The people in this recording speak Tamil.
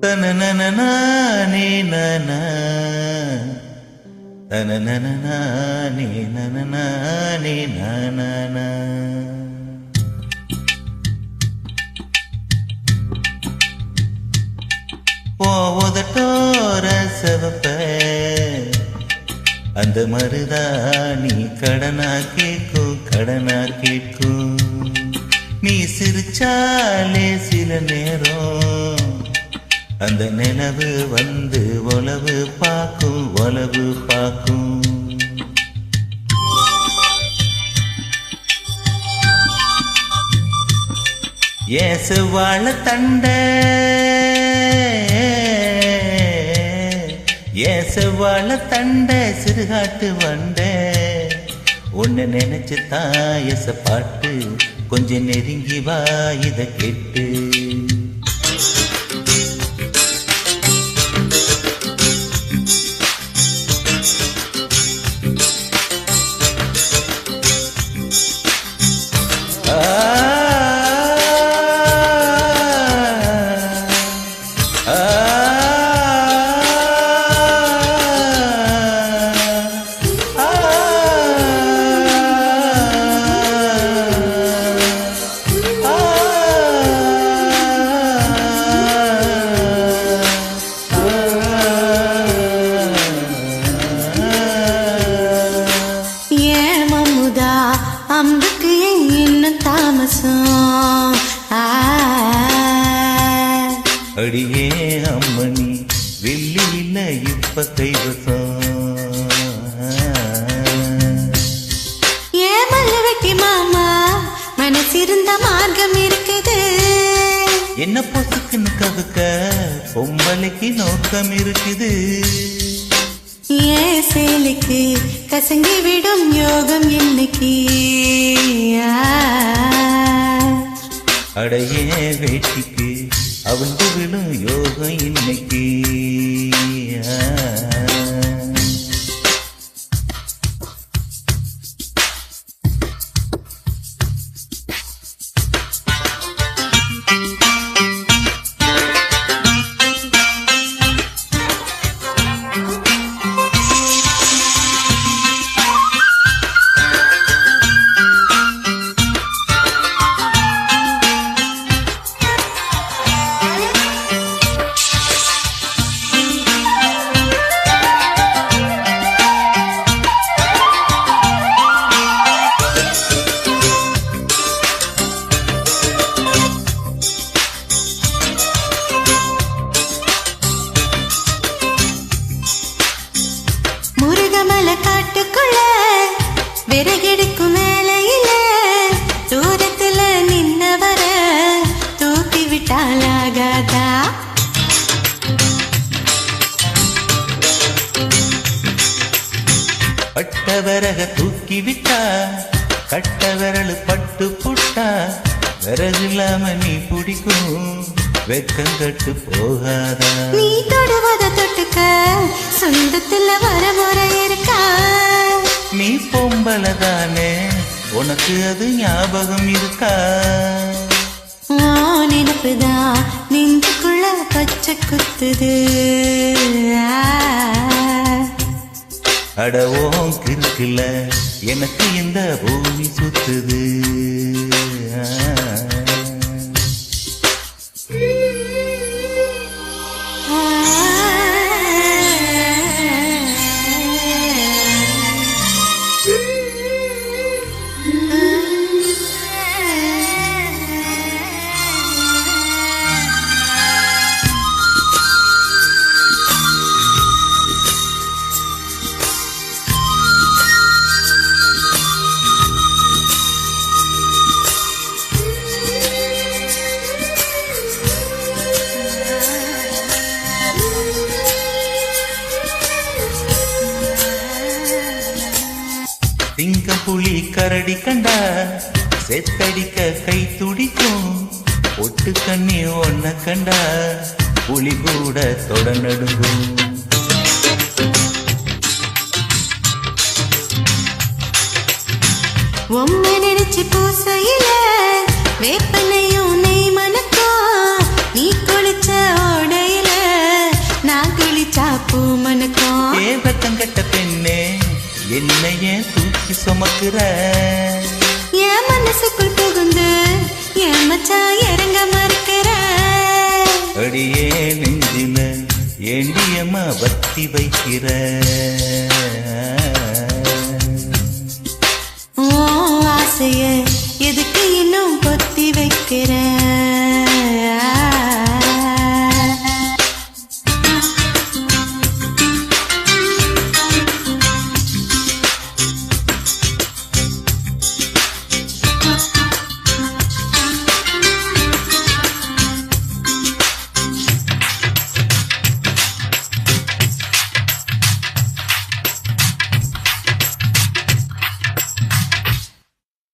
தனனனனே நனா தனனனனே நனனனே நனனா உதட்டோர செவப்ப அந்த மருதாணி கடனா கேட்கும் நீ சிரிச்சாலே சில நேரம் அந்த நிலவு வந்து ஒலவு பார்க்கும் ஏசு வாழ தண்ட ஏசவாழ தண்ட சிறுகாட்டு வண்ட உன்னை நினைச்சு தாயச பாட்டு கொஞ்சம் நெருங்கி வா இத கேட்டு அம்புக்கு என்ன தாமசம் அடியே அம்மணி வெள்ளி இல்ல இப்ப கைவசம் ஏ மல்ல வெட்டி மாமா மனசிருந்த மார்க்கம் இருக்குது என்ன பொசுக்குன்னு கவுக்க பொம்பளைக்கு நோக்கம் இருக்குது ஏன் சேலைக்கு கசங்கி விடும் யோகம் இன்னைக்கு அடையே வேட்டிக்கு அவந்து விடும் யோகம் இன்னைக்கு முருகமலை காட்டுக்குள்ள விறகெடுக்கும் மேலையில தூரத்துல நின்னவர தூக்கி விட்டாலாகாதா பட்ட விறக தூக்கி விட்டா கட்ட விரல் பட்டு புட்டா விறகில்லாம நீ பிடிக்கும் வெக்கங்கட்டு போகாதா நீ தொடுவத தொட்டுக்க சொந்தத்துல வரமுறை இருக்கா நீ பொம்பளதானே உனக்கு அது ஞாபகம் இருக்கா நினைப்புதான் நெஞ்சுக்குள்ள பச்சை குத்துது அடவோம் கிருக்குல எனக்கு இந்த பூமி சுத்துது சிங்கம் புலி கரடி கண்டா செத்தடிக்க கை துடிக்கும் ஒட்டு கண்ணி ஒன்ன கண்டா புலி கூட தொட நடுங்கும் உம்மை நினைச்சு பூசையில வேப்பனையும் நெய் மணக்கும் நீ குளிச்ச ஓடையில பூமனுக்கும் ஏவத்தங்கட்ட பெண்ணே என்னையே தூக்கி சுமக்குற என் மனசுக்குள் புகுந்து என் மச்சான் இறங்க மறுக்கிற அடியே நெஞ்சில ஏண்டியம்மா வத்தி வைக்கிற